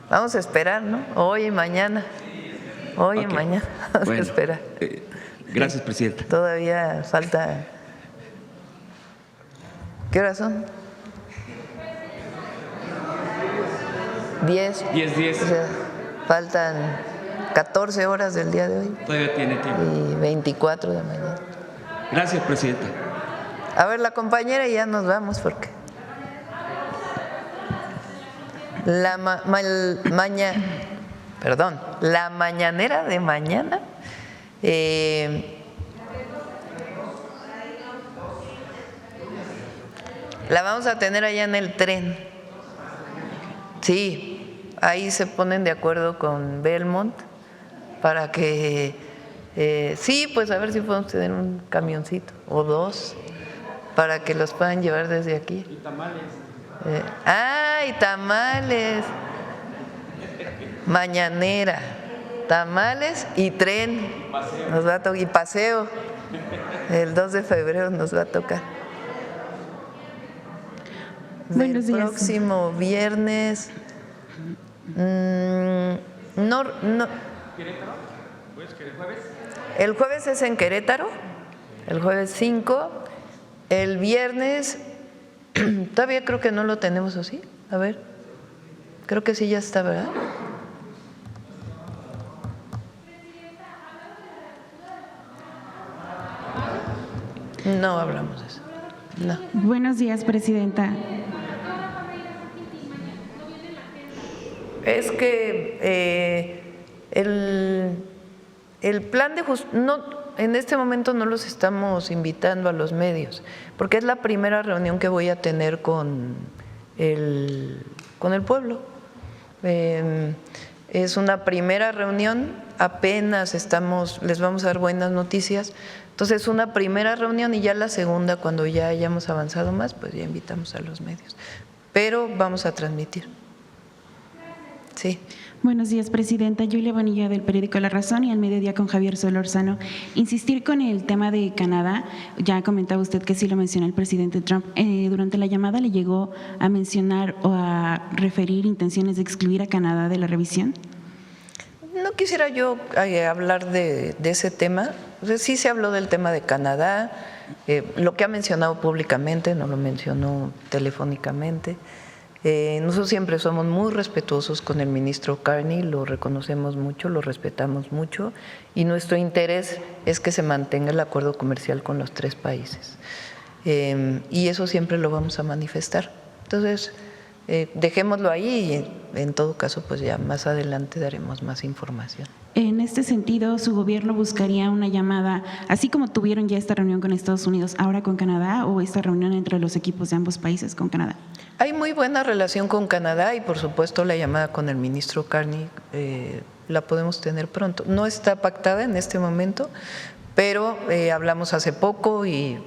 vamos a esperar, ¿no? Hoy y mañana. Hoy y mañana. Vamos a esperar. Gracias, Presidenta. Todavía falta. ¿Qué horas son? 10. 10. O sea, faltan 14 horas del día de hoy. Todavía tiene tiempo. Y 24 de mañana. Gracias, Presidenta. A ver, la compañera y ya nos vamos porque la mañanera de mañana la vamos a tener allá en el tren. Sí, ahí se ponen de acuerdo con Belmont para que sí, pues a ver si podemos tener un camioncito o dos para que los puedan llevar desde aquí. Y tamales. Y tamales. Mañanera, tamales y tren. Nos va a tocar, y paseo. El 2 de febrero nos va a tocar. Buenos días. El próximo viernes. No. ¿Querétaro? ¿El jueves? El jueves es en Querétaro, el jueves 5. El viernes, todavía creo que no lo tenemos, ¿o sí? A ver, creo que sí ya está, ¿verdad? No hablamos de eso. No. Buenos días, Presidenta. Es que el plan de justicia, en este momento no los estamos invitando a los medios, porque es la primera reunión que voy a tener con el pueblo. Es una primera reunión, apenas les vamos a dar buenas noticias. Entonces es una primera reunión y ya la segunda, cuando ya hayamos avanzado más, pues ya invitamos a los medios. Pero vamos a transmitir. Sí. Buenos días, Presidenta. Julia Bonilla, del periódico La Razón, y al mediodía con Javier Solórzano. Insistir con el tema de Canadá. Ya comentaba usted que sí lo mencionó el presidente Trump. Durante la llamada le llegó a mencionar o a referir intenciones de excluir a Canadá de la revisión. No quisiera yo hablar de ese tema. O sea, sí se habló del tema de Canadá, lo que ha mencionado públicamente, no lo mencionó telefónicamente. Nosotros siempre somos muy respetuosos con el ministro Carney, lo reconocemos mucho, lo respetamos mucho y nuestro interés es que se mantenga el acuerdo comercial con los 3 países. Y eso siempre lo vamos a manifestar. Entonces, dejémoslo ahí y en todo caso, pues ya más adelante daremos más información. En este sentido, ¿su gobierno buscaría una llamada, así como tuvieron ya esta reunión con Estados Unidos, ahora con Canadá, o esta reunión entre los equipos de ambos países con Canadá? Hay muy buena relación con Canadá y por supuesto la llamada con el ministro Carney la podemos tener pronto. No está pactada en este momento, pero hablamos hace poco y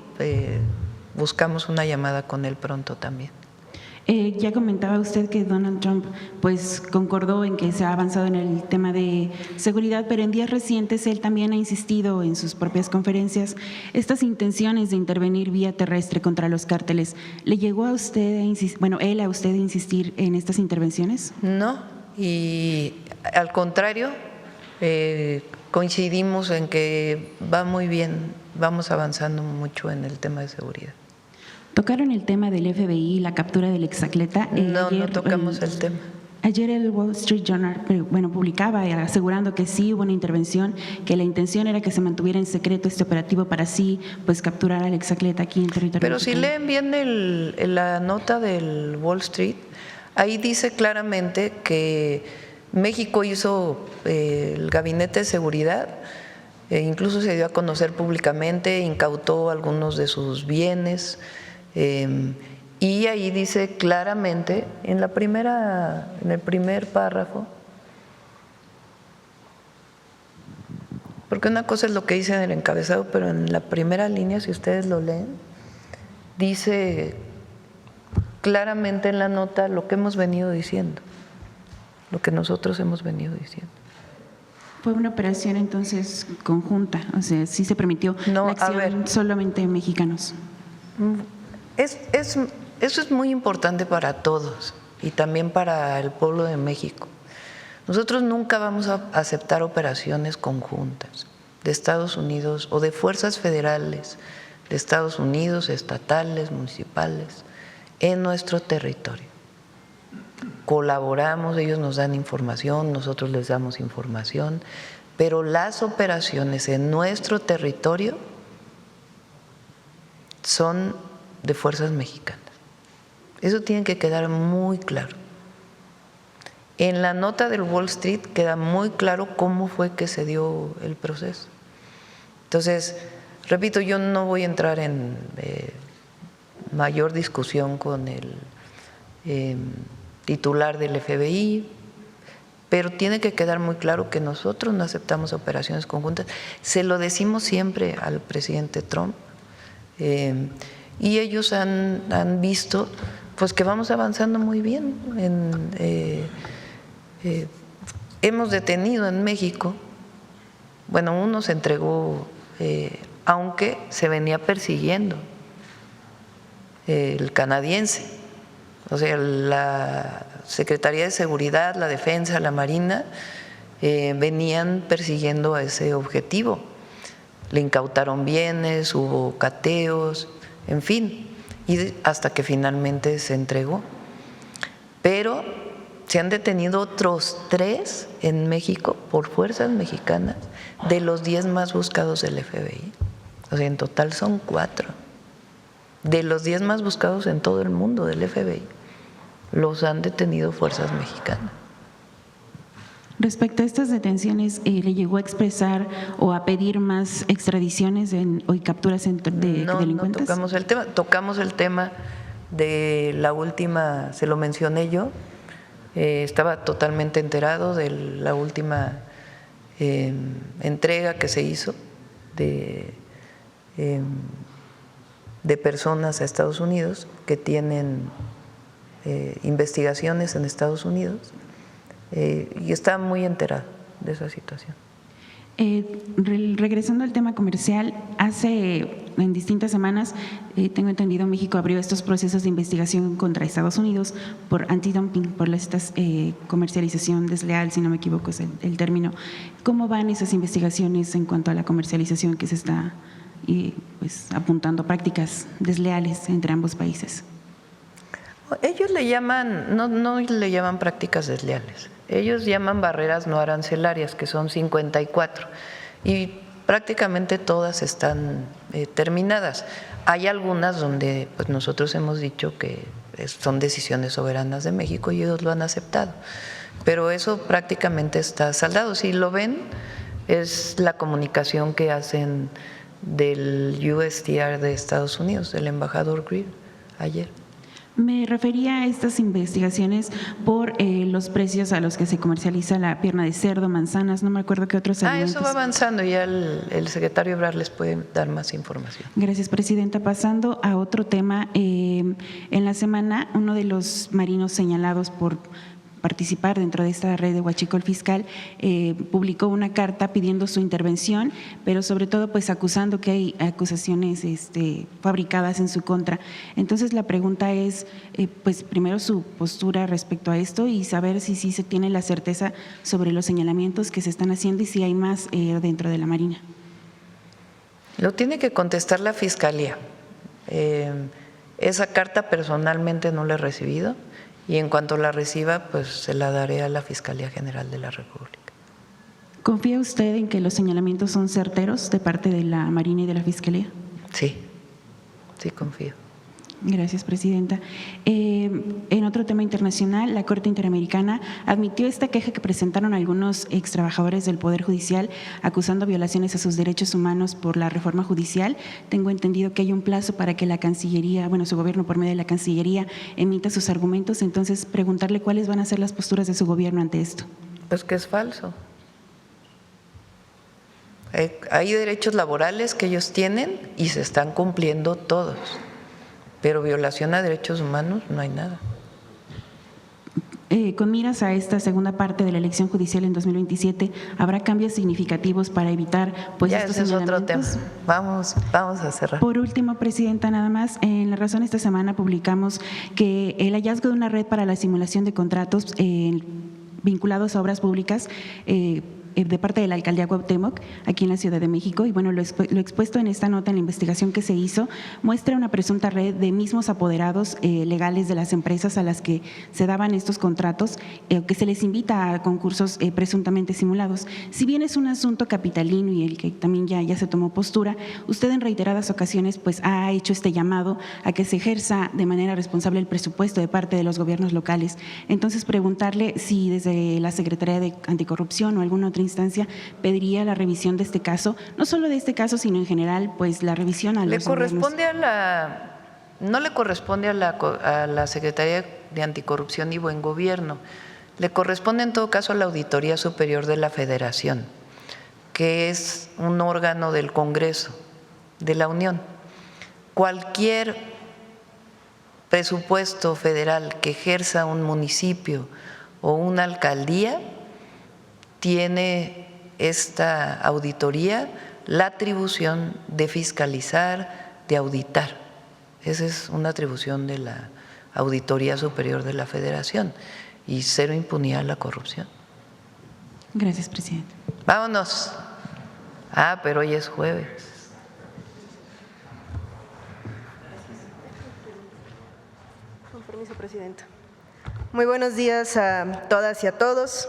buscamos una llamada con él pronto también. Ya comentaba usted que Donald Trump pues concordó en que se ha avanzado en el tema de seguridad, pero en días recientes él también ha insistido en sus propias conferencias estas intenciones de intervenir vía terrestre contra los cárteles. ¿Le llegó a usted él a usted a insistir en estas intervenciones? No, y al contrario, coincidimos en que va muy bien, vamos avanzando mucho en el tema de seguridad. ¿Tocaron el tema del FBI, la captura del exacleta? No tocamos el tema. Ayer el Wall Street Journal publicaba asegurando que sí hubo una intervención, que la intención era que se mantuviera en secreto este operativo para así pues capturar al exacleta aquí en territorio Pero si mexicano. leen bien la nota del Wall Street, ahí dice claramente que México hizo el gabinete de seguridad, incluso se dio a conocer públicamente, incautó algunos de sus bienes. Y ahí dice claramente, en el primer párrafo, porque una cosa es lo que dice en el encabezado, pero en la primera línea, si ustedes lo leen, dice claramente en la nota lo que hemos venido diciendo, lo que nosotros hemos venido diciendo. Fue una operación entonces conjunta, o sea, sí se permitió No, la acción solamente mexicanos. Eso es muy importante para todos y también para el pueblo de México. Nosotros nunca vamos a aceptar operaciones conjuntas de Estados Unidos o de fuerzas federales de Estados Unidos, estatales, municipales, en nuestro territorio. Colaboramos, ellos nos dan información, nosotros les damos información, pero las operaciones en nuestro territorio son de fuerzas mexicanas. Eso tiene que quedar muy claro. En la nota del Wall Street queda muy claro cómo fue que se dio el proceso. Entonces, repito, yo no voy a entrar en mayor discusión con el titular del FBI, pero tiene que quedar muy claro que nosotros no aceptamos operaciones conjuntas. Se lo decimos siempre al presidente Trump. Y ellos han visto pues que vamos avanzando muy bien. Hemos detenido en México, bueno, uno se entregó, aunque se venía persiguiendo, el canadiense. O sea, la Secretaría de Seguridad, la Defensa, la Marina venían persiguiendo a ese objetivo. Le incautaron bienes, hubo cateos, en fin, y hasta que finalmente se entregó. Pero se han detenido otros 3 en México por fuerzas mexicanas de los 10 más buscados del FBI. O sea, en total son 4. De los 10 más buscados en todo el mundo del FBI, los han detenido fuerzas mexicanas. Respecto a estas detenciones, ¿le llegó a expresar o a pedir más extradiciones o capturas de delincuentes? No tocamos el tema de la última, se lo mencioné yo, estaba totalmente enterado de la última entrega que se hizo de personas a Estados Unidos que tienen investigaciones en Estados Unidos. Y está muy enterado de esa situación. Regresando al tema comercial, en distintas semanas, tengo entendido, México abrió estos procesos de investigación contra Estados Unidos por antidumping, por esta comercialización desleal, si no me equivoco es el término. ¿Cómo van esas investigaciones en cuanto a la comercialización que se está apuntando a prácticas desleales entre ambos países? Ellos le llaman, no le llaman prácticas desleales, ellos llaman barreras no arancelarias, que son 54, y prácticamente todas están terminadas. Hay algunas donde pues nosotros hemos dicho que son decisiones soberanas de México y ellos lo han aceptado, pero eso prácticamente está saldado. Si lo ven, es la comunicación que hacen del USTR de Estados Unidos, del embajador Greer, ayer. Me refería a estas investigaciones por los precios a los que se comercializa la pierna de cerdo, manzanas, no me acuerdo qué otros alimentos. Eso va avanzando, ya el secretario Ebrard les puede dar más información. Gracias, presidenta. Pasando a otro tema, en la semana uno de los marinos señalados por participar dentro de esta red de huachicol fiscal publicó una carta pidiendo su intervención, pero sobre todo pues acusando que hay acusaciones fabricadas en su contra. Entonces la pregunta es pues primero su postura respecto a esto y saber si sí se tiene la certeza sobre los señalamientos que se están haciendo y si hay más dentro de la Marina. Lo tiene que contestar la Fiscalía. Esa carta personalmente no la he recibido. Y en cuanto la reciba, pues se la daré a la Fiscalía General de la República. ¿Confía usted en que los señalamientos son certeros de parte de la Marina y de la Fiscalía? Sí, sí confío. Gracias, presidenta. En otro tema internacional, la Corte Interamericana admitió esta queja que presentaron algunos extrabajadores del Poder Judicial acusando violaciones a sus derechos humanos por la reforma judicial. Tengo entendido que hay un plazo para que la Cancillería, su gobierno por medio de la Cancillería emita sus argumentos. Entonces, preguntarle cuáles van a ser las posturas de su gobierno ante esto. Pues que es falso. Hay derechos laborales que ellos tienen y se están cumpliendo todos. Pero violación a derechos humanos no hay nada. Con miras a esta segunda parte de la elección judicial en 2027, ¿habrá cambios significativos para evitar ya estos ese es otro tema. señalamientos? Vamos a cerrar. Por último, presidenta, nada más, en La Razón esta semana publicamos que el hallazgo de una red para la simulación de contratos vinculados a obras públicas de parte de la Alcaldía Cuauhtémoc, aquí en la Ciudad de México, y bueno, lo expuesto en esta nota, en la investigación que se hizo, muestra una presunta red de mismos apoderados legales de las empresas a las que se daban estos contratos, que se les invita a concursos presuntamente simulados. Si bien es un asunto capitalino y el que también ya se tomó postura, usted en reiteradas ocasiones pues ha hecho este llamado a que se ejerza de manera responsable el presupuesto de parte de los gobiernos locales. Entonces, preguntarle si desde la Secretaría de Anticorrupción o alguna otra instancia pediría la revisión de este caso, no solo de este caso, sino en general, pues la revisión a los corresponde no le corresponde a la Secretaría de Anticorrupción y Buen Gobierno, le corresponde en todo caso a la Auditoría Superior de la Federación, que es un órgano del Congreso de la Unión. Cualquier presupuesto federal que ejerza un municipio o una alcaldía tiene esta auditoría la atribución de fiscalizar, de auditar. Esa es una atribución de la Auditoría Superior de la Federación y cero impunidad a la corrupción. Gracias, presidente. Vámonos. Pero hoy es jueves. Con permiso, presidenta. Muy buenos días a todas y a todos.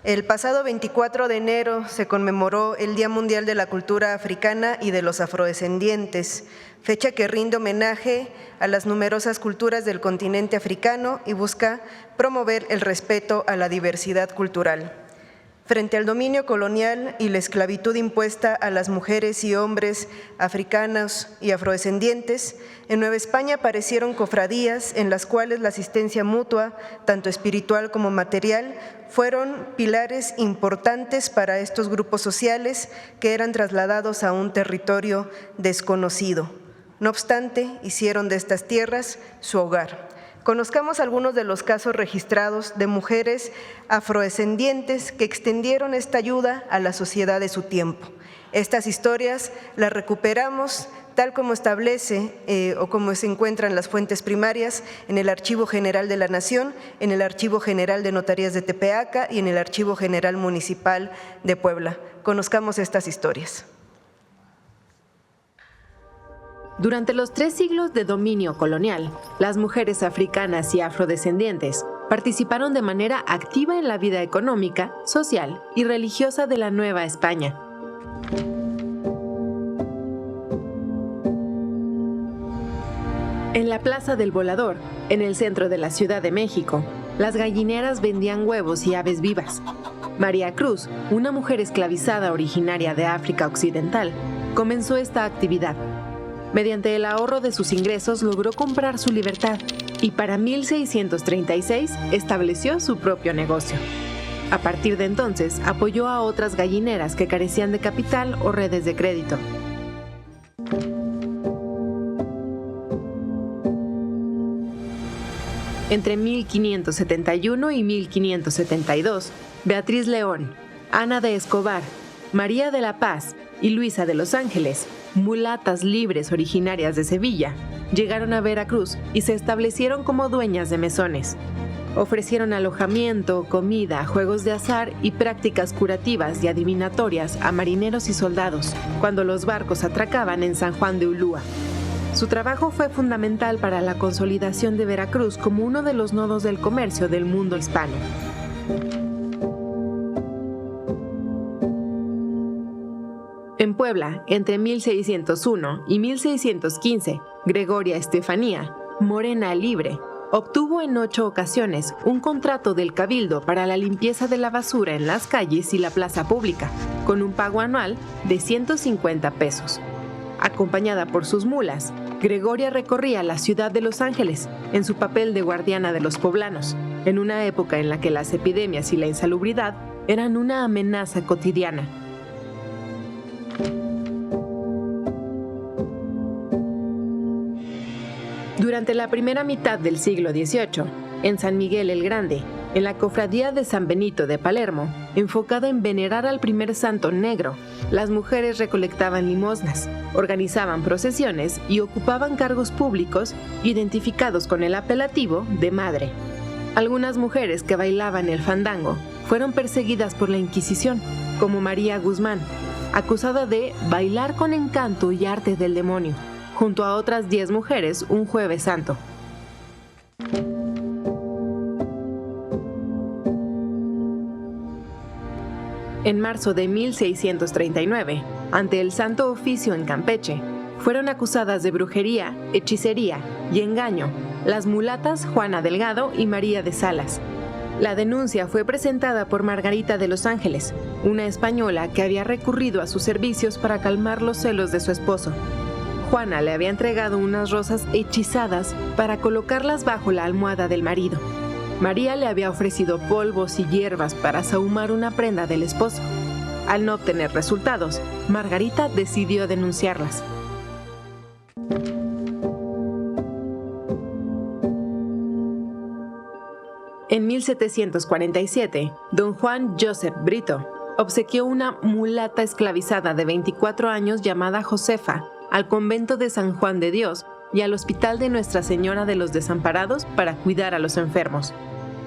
El pasado 24 de enero se conmemoró el Día Mundial de la Cultura Africana y de los Afrodescendientes, fecha que rinde homenaje a las numerosas culturas del continente africano y busca promover el respeto a la diversidad cultural. Frente al dominio colonial y la esclavitud impuesta a las mujeres y hombres africanos y afrodescendientes, en Nueva España aparecieron cofradías en las cuales la asistencia mutua, tanto espiritual como material, fueron pilares importantes para estos grupos sociales que eran trasladados a un territorio desconocido. No obstante, hicieron de estas tierras su hogar. Conozcamos algunos de los casos registrados de mujeres afrodescendientes que extendieron esta ayuda a la sociedad de su tiempo. Estas historias las recuperamos tal como establece o como se encuentran las fuentes primarias en el Archivo General de la Nación, en el Archivo General de Notarías de Tepeaca y en el Archivo General Municipal de Puebla. Conozcamos estas historias. Durante los 3 siglos de dominio colonial, las mujeres africanas y afrodescendientes participaron de manera activa en la vida económica, social y religiosa de la Nueva España. En la Plaza del Volador, en el centro de la Ciudad de México, las gallineras vendían huevos y aves vivas. María Cruz, una mujer esclavizada originaria de África Occidental, comenzó esta actividad. Mediante el ahorro de sus ingresos logró comprar su libertad y para 1636 estableció su propio negocio. A partir de entonces, apoyó a otras gallineras que carecían de capital o redes de crédito. Entre 1571 y 1572, Beatriz León, Ana de Escobar, María de la Paz y Luisa de los Ángeles, mulatas libres originarias de Sevilla, llegaron a Veracruz y se establecieron como dueñas de mesones. Ofrecieron alojamiento, comida, juegos de azar y prácticas curativas y adivinatorias a marineros y soldados cuando los barcos atracaban en San Juan de Ulúa. Su trabajo fue fundamental para la consolidación de Veracruz como uno de los nodos del comercio del mundo hispano. En Puebla, entre 1601 y 1615, Gregoria Estefanía, morena libre, obtuvo en 8 ocasiones un contrato del Cabildo para la limpieza de la basura en las calles y la plaza pública, con un pago anual de 150 pesos. Acompañada por sus mulas, Gregoria recorría la ciudad de Los Ángeles en su papel de guardiana de los poblanos, en una época en la que las epidemias y la insalubridad eran una amenaza cotidiana. Durante la primera mitad del siglo XVIII, en San Miguel el Grande, en la cofradía de San Benito de Palermo, enfocada en venerar al primer santo negro, las mujeres recolectaban limosnas, organizaban procesiones y ocupaban cargos públicos identificados con el apelativo de madre. Algunas mujeres que bailaban el fandango fueron perseguidas por la Inquisición, como María Guzmán, acusada de bailar con encanto y arte del demonio, junto a otras 10 mujeres un Jueves Santo. En marzo de 1639, ante el Santo Oficio en Campeche, fueron acusadas de brujería, hechicería y engaño las mulatas Juana Delgado y María de Salas. La denuncia fue presentada por Margarita de los Ángeles, una española que había recurrido a sus servicios para calmar los celos de su esposo. Juana le había entregado unas rosas hechizadas para colocarlas bajo la almohada del marido. María le había ofrecido polvos y hierbas para sahumar una prenda del esposo. Al no obtener resultados, Margarita decidió denunciarlas. En 1747, don Juan Joseph Brito obsequió una mulata esclavizada de 24 años llamada Josefa al convento de San Juan de Dios y al Hospital de Nuestra Señora de los Desamparados para cuidar a los enfermos.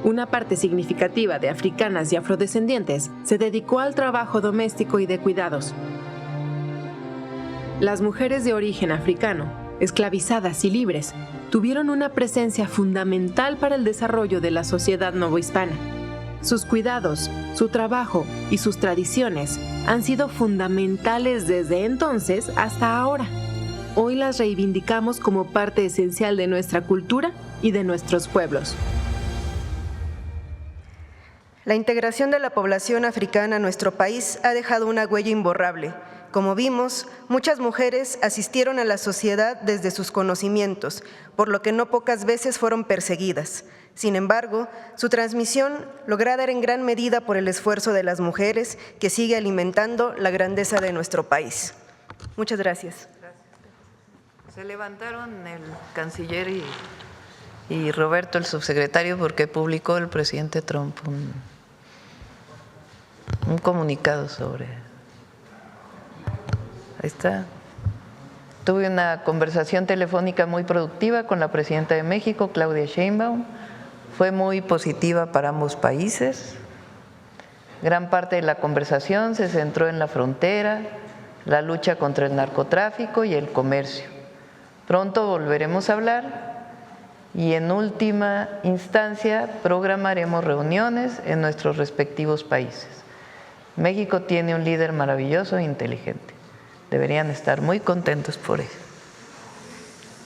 Una parte significativa de africanas y afrodescendientes se dedicó al trabajo doméstico y de cuidados. Las mujeres de origen africano, esclavizadas y libres, tuvieron una presencia fundamental para el desarrollo de la sociedad novohispana. Sus cuidados, su trabajo y sus tradiciones han sido fundamentales desde entonces hasta ahora. Hoy las reivindicamos como parte esencial de nuestra cultura y de nuestros pueblos. La integración de la población africana a nuestro país ha dejado una huella imborrable. Como vimos, muchas mujeres asistieron a la sociedad desde sus conocimientos, por lo que no pocas veces fueron perseguidas. Sin embargo, su transmisión lograda en gran medida por el esfuerzo de las mujeres que sigue alimentando la grandeza de nuestro país. Muchas gracias. Se levantaron el canciller y Roberto, el subsecretario, porque publicó el presidente Trump un comunicado sobre… Ahí está. Tuve una conversación telefónica muy productiva con la presidenta de México, Claudia Sheinbaum. Fue muy positiva para ambos países. Gran parte de la conversación se centró en la frontera, la lucha contra el narcotráfico y el comercio. Pronto volveremos a hablar y en última instancia programaremos reuniones en nuestros respectivos países. México tiene un líder maravilloso e inteligente. Deberían estar muy contentos por ello.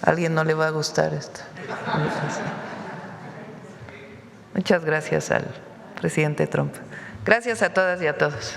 ¿A alguien no le va a gustar esto? Muchas gracias al presidente Trump. Gracias a todas y a todos.